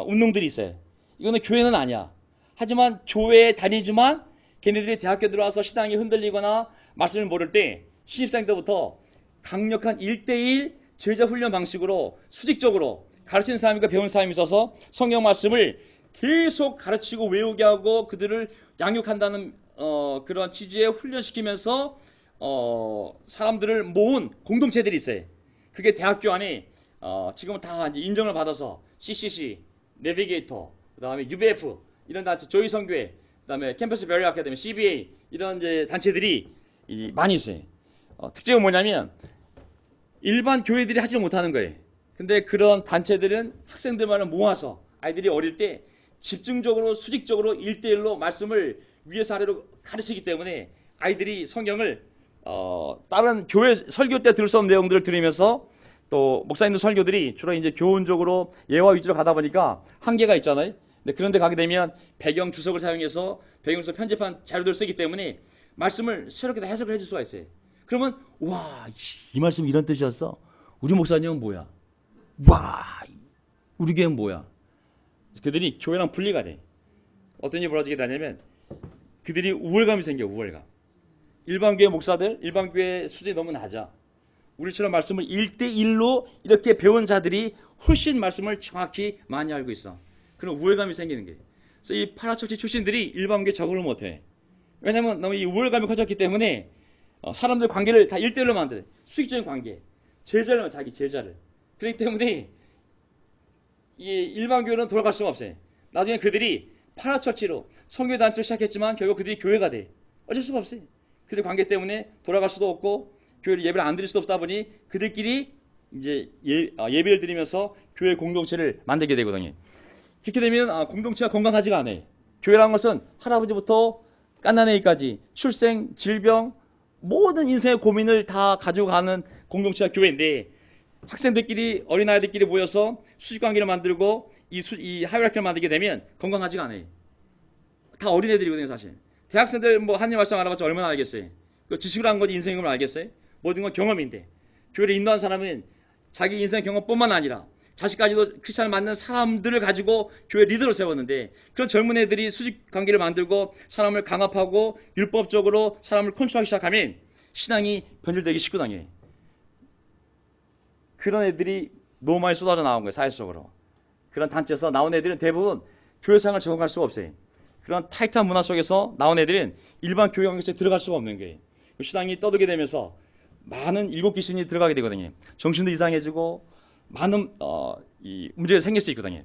운동들이 있어요. 이거는 교회는 아니야. 하지만 교회에 다니지만 걔네들이 대학교 들어와서 신앙이 흔들리거나 말씀을 모를 때 신입생 때부터 강력한 1대1 제자 훈련 방식으로 수직적으로 가르치는 사람과 배우는 사람이 있어서 성경 말씀을 계속 가르치고 외우게 하고 그들을 양육한다는 그런 취지에 훈련시키면서 사람들을 모은 공동체들이 있어요. 그게 대학교 안에 지금은 다 이제 인정을 받아서 CCC, 내비게이터, 그 다음에 UBF 이런 단체, 조이선교회, 그 다음에 캠퍼스 베리 아카데미, CBA 이런 이제 단체들이 많이 있어요. 특징은 뭐냐면 일반 교회들이 하지 못하는 거예요. 근데 그런 단체들은 학생들만을 모아서 아이들이 어릴 때 집중적으로 수직적으로 1대1로 말씀을 위에서 아래로 가르치기 때문에 아이들이 성경을 다른 교회 설교 때 들을 수 없는 내용들을 들으면서 또 목사님들 설교들이 주로 이제 교훈적으로 예화 위주로 가다 보니까 한계가 있잖아요. 근데 그런데 가게 되면 배경 주석을 사용해서 배경에서 편집한 자료들을 쓰기 때문에 말씀을 새롭게 다 해석을 해줄 수가 있어요. 그러면 와, 이 말씀 이런 뜻이었어? 우리 목사님은 뭐야? 와, 우리 교회는 뭐야? 그들이 교회랑 분리가 돼. 어떤 일이 벌어지게 되냐면 그들이 우월감이 생겨. 우월감. 일반 교회 목사들, 일반 교회 수준이 너무 낮아. 우리처럼 말씀을 1대1로 이렇게 배운 자들이 훨씬 말씀을 정확히 많이 알고 있어. 그런 우월감이 생기는 게. 그래서 이 파라처치 출신들이 일반 교회에 적응을 못해. 왜냐면 너무 이 우월감이 커졌기 때문에 사람들 관계를 다 1대1로 만들어. 수직적인 관계. 제자를 자기 제자를. 그렇기 때문에 이 일반 교회는 돌아갈 수가 없어요. 나중에 그들이 파라처치로 성교단체를 시작했지만 결국 그들이 교회가 돼. 어쩔 수가 없어요. 그들 관계 때문에 돌아갈 수도 없고 교회 예배를 안 드릴 수도 없다 보니 그들끼리 이제 예배를 드리면서 교회 공동체를 만들게 되거든요. 그렇게 되면 공동체가 건강하지가 않아요. 교회라는 것은 할아버지부터 갓난아기까지 출생, 질병, 모든 인생의 고민을 다 가지고 가는 공동체가 교회인데, 학생들끼리 어린아이들끼리 모여서 수직관계를 만들고 이 하이라키를 만들게 되면 건강하지가 않아요. 다 어린애들이거든요. 사실 대학생들 뭐 하나님 말씀 알아봤자 얼마나 알겠어요. 그 지식을 한 거지 인생을 알겠어요. 모든 건 경험인데, 교회를 인도한 사람은 자기 인생 경험뿐만 아니라 자식까지도 크리스찬을 만든 사람들을 가지고 교회 리더로 세웠는데, 그런 젊은 애들이 수직 관계를 만들고 사람을 강압하고 율법적으로 사람을 컨트롤하기 시작하면 신앙이 변질되기 쉽거든요. 그런 애들이 너무 많이 쏟아져 나온 거예요. 사회 속으로. 그런 단체에서 나온 애들은 대부분 교회생활을 적응할 수가 없어요. 그런 타이트한 문화 속에서 나온 애들은 일반 교회 관계에 들어갈 수가 없는 거예요. 신앙이 떠들게 되면서 많은 일곱 귀신이 들어가게 되거든요. 정신도 이상해지고 많은 이 문제가 생길 수 있거든요.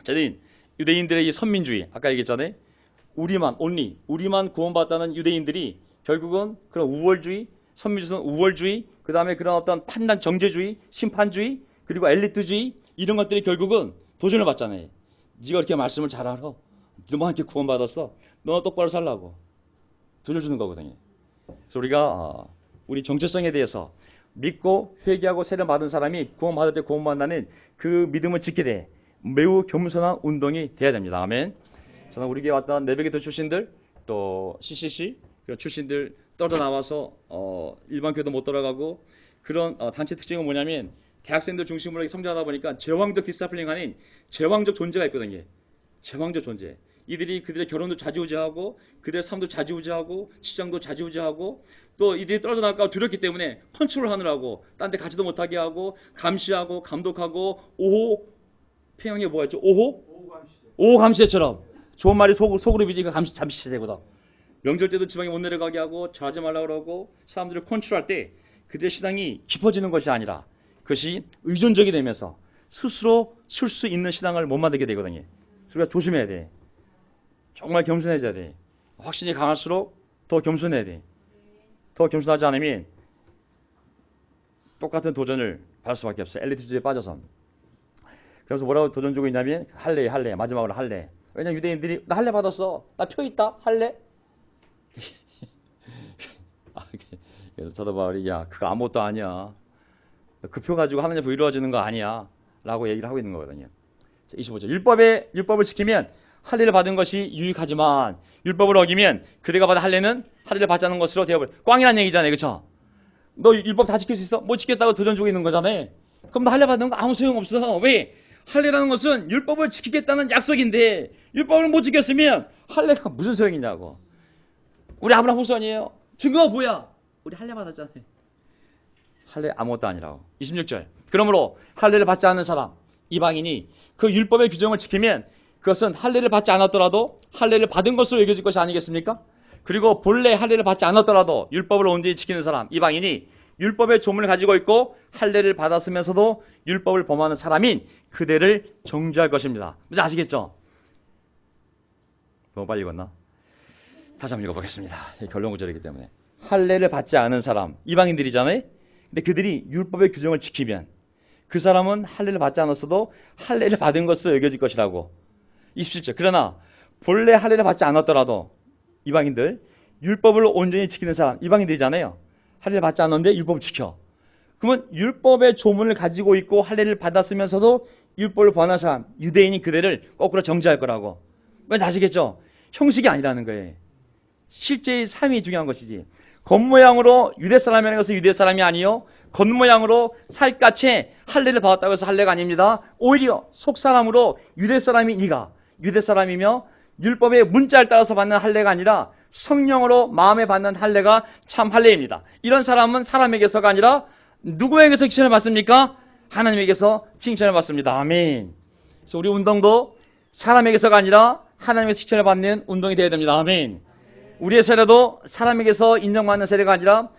저는 유대인들의 이 선민주의, 아까 얘기했잖아요. 우리만 구원받았다는 유대인들이 결국은 그런 우월주의, 선민주의는 우월주의, 그 다음에 그런 어떤 판단 정죄주의, 심판주의, 그리고 엘리트주의, 이런 것들이 결국은 도전을 받잖아요. 네가 이렇게 말씀을 잘 알아. 너만 이렇게 구원받았어. 너 똑바로 살라고 도전을 주는 거거든요. 그래서 우리가 우리 정체성에 대해서 믿고 회개하고 세례 받은 사람이 구원받을 때 구원받는다는 그 믿음을 짓게 돼 매우 겸손한 운동이 돼야 됩니다. 아멘. 저는 우리 교회 왔던 내베게도 출신들, 또 CCC 그런 출신들 떨어져 나와서 일반 교회도 못 들어가고, 그런 단체 특징은 뭐냐면 대학생들 중심으로 성장하다 보니까 제왕적 디스플링 아닌 제왕적 존재가 있거든요. 제왕적 존재. 이들이 그들의 결혼도 좌지우지하고 그들의 삶도 좌지우지하고 직장도 좌지우지하고, 또 이들이 떨어져 나갈까 두렵기 때문에 컨트롤 하느라고 딴 데 가지도 못하게 하고 감시하고 감독하고 오호 평양에 뭐였죠? 오호 감시제처럼. 좋은 말이 소그룹이지 그 잠시체제거든. 명절 때도 지방에 못 내려가게 하고 잘하지 말라고 그러고 사람들을 컨트롤할 때 그들의 신앙이 깊어지는 것이 아니라 그것이 의존적이 되면서 스스로 쉴 수 있는 신앙을 못 만들게 되거든요. 그래서 우리가 조심해야 돼. 정말 겸손해져야 돼. 확신이 강할수록 더 겸손해야 돼. 더 겸손하지 않으면 똑같은 도전을 받을 수밖에 없어요. 엘리트주의에 빠져서. 그래서 뭐라고 도전 주고 있냐면 할례 마지막으로 할례. 왜냐면 유대인들이 나 할례 받았어. 나 표 있다. 할례. 그래서 사도바울이 야 그거 아무것도 아니야. 그 표 가지고 하나님 앞에 이루어지는 거 아니야. 라고 얘기를 하고 있는 거거든요. 25절. 율법을 지키면 할례를 받은 것이 유익하지만 율법을 어기면 그대가 받은 할례는 할례를 받지 않은 것으로 되어버려. 꽝이란 얘기잖아요. 그렇죠? 너 율법 다 지킬 수 있어? 못 지켰다고 도전 주고 있는 거잖아요. 그럼 너 할례 받는 거 아무 소용없어. 왜? 할례라는 것은 율법을 지키겠다는 약속인데 율법을 못 지켰으면 할례가 무슨 소용이냐고. 우리 아브라함 후손이에요. 증거가 뭐야? 우리 할례 받았잖아요. 할례 아무것도 아니라고. 26절. 그러므로 할례를 받지 않는 사람, 이방인이 그 율법의 규정을 지키면 그것은 할례를 받지 않았더라도 할례를 받은 것으로 여겨질 것이 아니겠습니까? 그리고 본래 할례를 받지 않았더라도 율법을 온전히 지키는 사람, 이방인이 율법의 조문을 가지고 있고 할례를 받았으면서도 율법을 범하는 사람인 그대를 정죄할 것입니다. 이제 아시겠죠? 너무 빨리 읽었나? 다시 한번 읽어보겠습니다. 결론 구절이기 때문에. 할례를 받지 않은 사람, 이방인들이잖아요. 근데 그들이 율법의 규정을 지키면 그 사람은 할례를 받지 않았어도 할례를 받은 것으로 여겨질 것이라고. 27절. 그러나 본래 할례를 받지 않았더라도 이방인들, 율법을 온전히 지키는 사람, 이방인들이잖아요. 할례를 받지 않았는데 율법을 지켜. 그러면 율법의 조문을 가지고 있고 할례를 받았으면서도 율법을 범하는 사람, 유대인이 그들을 거꾸로 정죄할 거라고. 뭔지 아시겠죠? 형식이 아니라는 거예요. 실제의 삶이 중요한 것이지. 겉모양으로 유대 사람이라는 것은 유대 사람이 아니요, 겉모양으로 살갗에 할례를 받았다고 해서 할례가 아닙니다. 오히려 속사람으로 유대 사람이 네가 유대 사람이며 율법의 문자를 따라서 받는 할례가 아니라 성령으로 마음에 받는 할례가 참 할례입니다. 이런 사람은 사람에게서가 아니라 누구에게서 칭찬을 받습니까? 하나님에게서 칭찬을 받습니다. 아멘. 그래서 우리 운동도 사람에게서가 아니라 하나님의 칭찬을 받는 운동이 되어야 됩니다. 아멘. 우리의 세례도 사람에게서 인정받는 세례가 아니라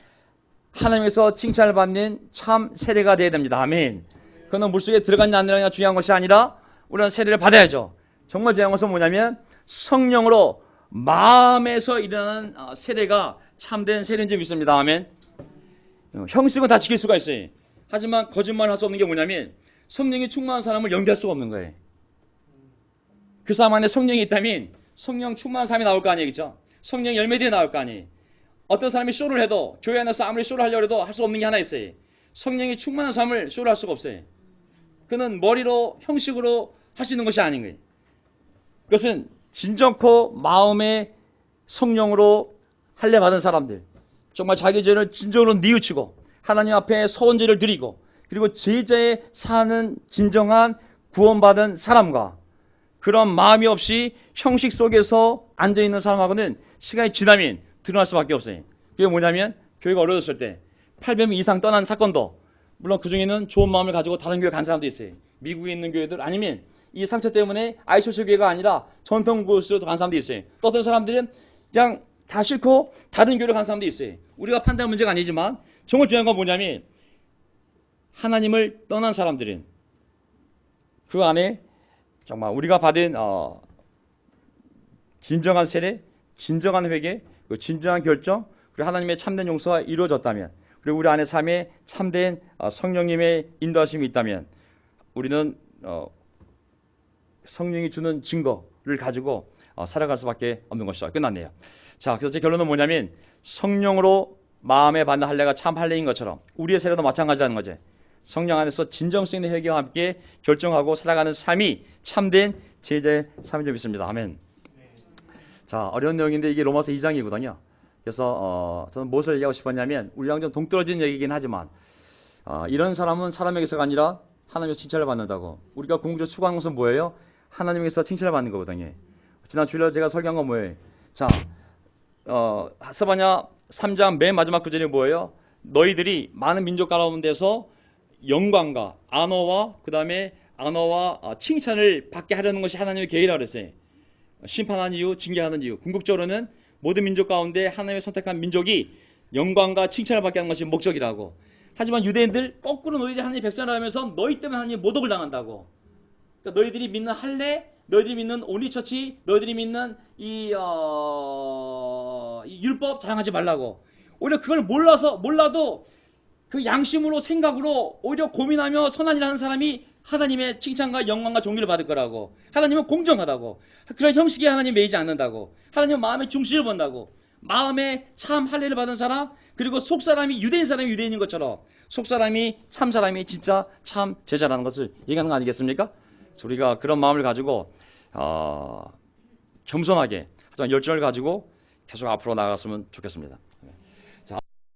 하나님에게서 칭찬을 받는 참 세례가 되어야 됩니다. 아멘. 그건 물속에 들어갔냐 안 들어갔냐 중요한 것이 아니라 우리는 세례를 받아야죠. 정말 중요한 것은 뭐냐면 성령으로 마음에서 일어나는 세례가 참된 세례인 줄 믿습니다. 아멘. 형식은 다 지킬 수가 있어요. 하지만 거짓말을 할 수 없는 게 뭐냐면 성령이 충만한 사람을 연기할 수가 없는 거예요. 그 사람 안에 성령이 있다면 성령 충만한 사람이 나올 거 아니겠죠. 성령 열매들이 나올 거 아니에요. 어떤 사람이 쇼를 해도 교회 안에서 아무리 쇼를 하려고 해도 할 수 없는 게 하나 있어요. 성령이 충만한 사람을 쇼를 할 수가 없어요. 그는 머리로 형식으로 할 수 있는 것이 아닌 거예요. 그것은 진정코 마음의 성령으로 할례 받은 사람들, 정말 자기 죄를 진정으로 뉘우치고 하나님 앞에 서원제를 드리고 그리고 제자에 사는 진정한 구원받은 사람과 그런 마음이 없이 형식 속에서 앉아있는 사람하고는 시간이 지나면 드러날 수밖에 없어요. 그게 뭐냐면 교회가 어려졌을 때 800명 이상 떠난 사건도 물론 그 중에는 좋은 마음을 가지고 다른 교회 간 사람도 있어요. 미국에 있는 교회들 아니면 이 상처 때문에 아이소셜 교회가 아니라 전통 교회로 간 사람도 있어요. 또 어떤 사람들은 그냥 다 싫고 다른 교회로 간 사람도 있어요. 우리가 판단할 문제가 아니지만 정말 중요한 건 뭐냐면 하나님을 떠난 사람들은 그 안에 정말 우리가 받은 진정한 세례, 진정한 회개, 진정한 결정, 그리고 하나님의 참된 용서가 이루어졌다면 그리고 우리 안에 삶에 참된 성령님의 인도하심이 있다면 우리는 성령이 주는 증거를 가지고 살아갈 수밖에 없는 것이다. 끝났네요. 자, 그래서 제 결론은 뭐냐면 성령으로 마음에 받는 할례가 참 할례인 것처럼 우리의 세례도 마찬가지라는 거죠. 성령 안에서 진정성 있는 회개와 함께 결정하고 살아가는 삶이 참된 제자의 삶인 줄 믿습니다. 아멘. 자, 어려운 내용인데 이게 로마서 2장이거든요. 그래서 저는 무엇을 얘기하고 싶었냐면 우리랑 좀 동떨어진 얘기이긴 하지만 이런 사람은 사람에게서가 아니라 하나님에서 칭찬을 받는다고. 우리가 궁극적으로 추구하는 것은 뭐예요? 하나님에게서 칭찬을 받는 거거든요. 지난 주일에 제가 설교한 건 뭐예요? 자, 스바냐 3장 맨 마지막 구절이 뭐예요? 너희들이 많은 민족 가운데서 영광과 안어와 그 다음에 안어와 칭찬을 받게 하려는 것이 하나님의 계획이라고 그랬어요. 심판하는 이유, 징계하는 이유. 궁극적으로는 모든 민족 가운데 하나님의 선택한 민족이 영광과 칭찬을 받게 하는 것이 목적이라고. 하지만 유대인들 거꾸로 너희들이 하나님의 백성이라 하면서 너희 때문에 하나님의 모독을 당한다고. 그러니까 너희들이 믿는 할례, 너희들이 믿는 온리처치, 너희들이 믿는 이 율법 자랑하지 말라고. 오히려 그걸 몰라도 그 양심으로 생각으로 오히려 고민하며 선한 일을 하는 사람이 하나님의 칭찬과 영광과 존귀를 받을 거라고. 하나님은 공정하다고. 그런 형식에 하나님 매이지 않는다고. 하나님은 마음의 중심을 본다고. 마음에 참 할례를 받은 사람, 그리고 속사람이 유대인 사람이 유대인인 것처럼 속사람이 참 사람이 진짜 참 제자라는 것을 얘기하는 거 아니겠습니까? 그래서 우리가 그런 마음을 가지고 겸손하게 하지만 열정을 가지고 계속 앞으로 나아갔으면 좋겠습니다.